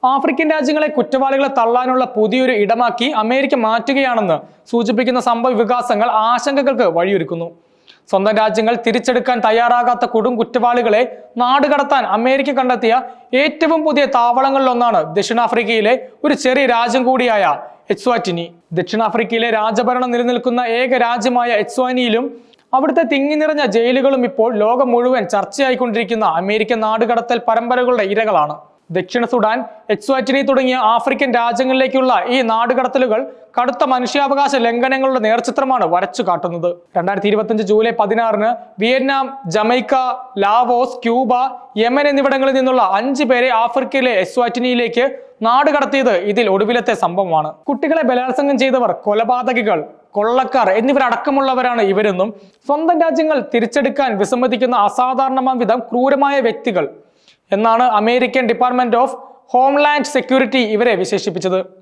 African രാജ്യങ്ങളെ കുറ്റവാളികളെ തള്ളാനുള്ള പുതിയൊരു ഇടമാക്കി അമേരിക്ക മാറ്റുകയാണെന്ന് സൂചിപ്പിക്കുന്ന സംഭവ വികാസങ്ങൾ ആശങ്കകൾക്ക് വഴിയൊരുക്കുന്നു. സ്വന്തം രാജ്യങ്ങൾ തിരിച്ചെടുക്കാൻ തയ്യാറാകാത്ത കൊടും കുറ്റവാളികളെ നാടുകടത്താൻ അമേരിക്ക കണ്ടെത്തിയ ഏറ്റവും പുതിയ താവളങ്ങളിലൊന്നാണ് ദക്ഷിണാഫ്രിക്കയിലെ ഒരു ചെറിയ രാജ്യം കൂടിയായ എസ്വാറ്റിനി. ദക്ഷിണാഫ്രിക്കയിലെ രാജഭരണം നിലനിൽക്കുന്ന ഏക രാജ്യമായ എസ്വാനിയിലും അവിടുത്തെ തിങ്ങി നിറഞ്ഞ ജയിലുകളും ഇപ്പോൾ ലോകം മുഴുവൻ ചർച്ചയായിക്കൊണ്ടിരിക്കുന്ന അമേരിക്കൻ നാടുകടത്തൽ പരമ്പരകളുടെ ഇരകളാണ്. ദക്ഷിണ സുഡാൻ, എസ്വാറ്റിനി തുടങ്ങിയ ആഫ്രിക്കൻ രാജ്യങ്ങളിലേക്കുള്ള ഈ നാടുകടത്തലുകൾ കടുത്ത മനുഷ്യാവകാശ ലംഘനങ്ങളുടെ നേർചിത്രമാണ് വരച്ചു കാട്ടുന്നത്. 2025 July 16 Vietnam, Jamaica, Laos, Cuba, Yemen എന്നിവിടങ്ങളിൽ നിന്നുള്ള 5 പേരെ ആഫ്രിക്കയിലെ എസ്വാറ്റിനിയിലേക്ക് നാടുകടത്തിയത് ഇതിൽ ഒടുവിലത്തെ സംഭവമാണ്. കുട്ടികളെ ബലാത്സംഗം ചെയ്തവർ, കൊലപാതകികൾ, കൊള്ളക്കാർ എന്നിവരടക്കമുള്ളവരാണ് ഇവരെന്നും സ്വന്തം രാജ്യങ്ങൾ തിരിച്ചെടുക്കാൻ വിസമ്മതിക്കുന്ന അസാധാരണമാം വിധം ക്രൂരമായ വ്യക്തികൾ എന്നാണ് American department of homeland security ഇവരെ വിശേഷിപ്പിച്ചത്.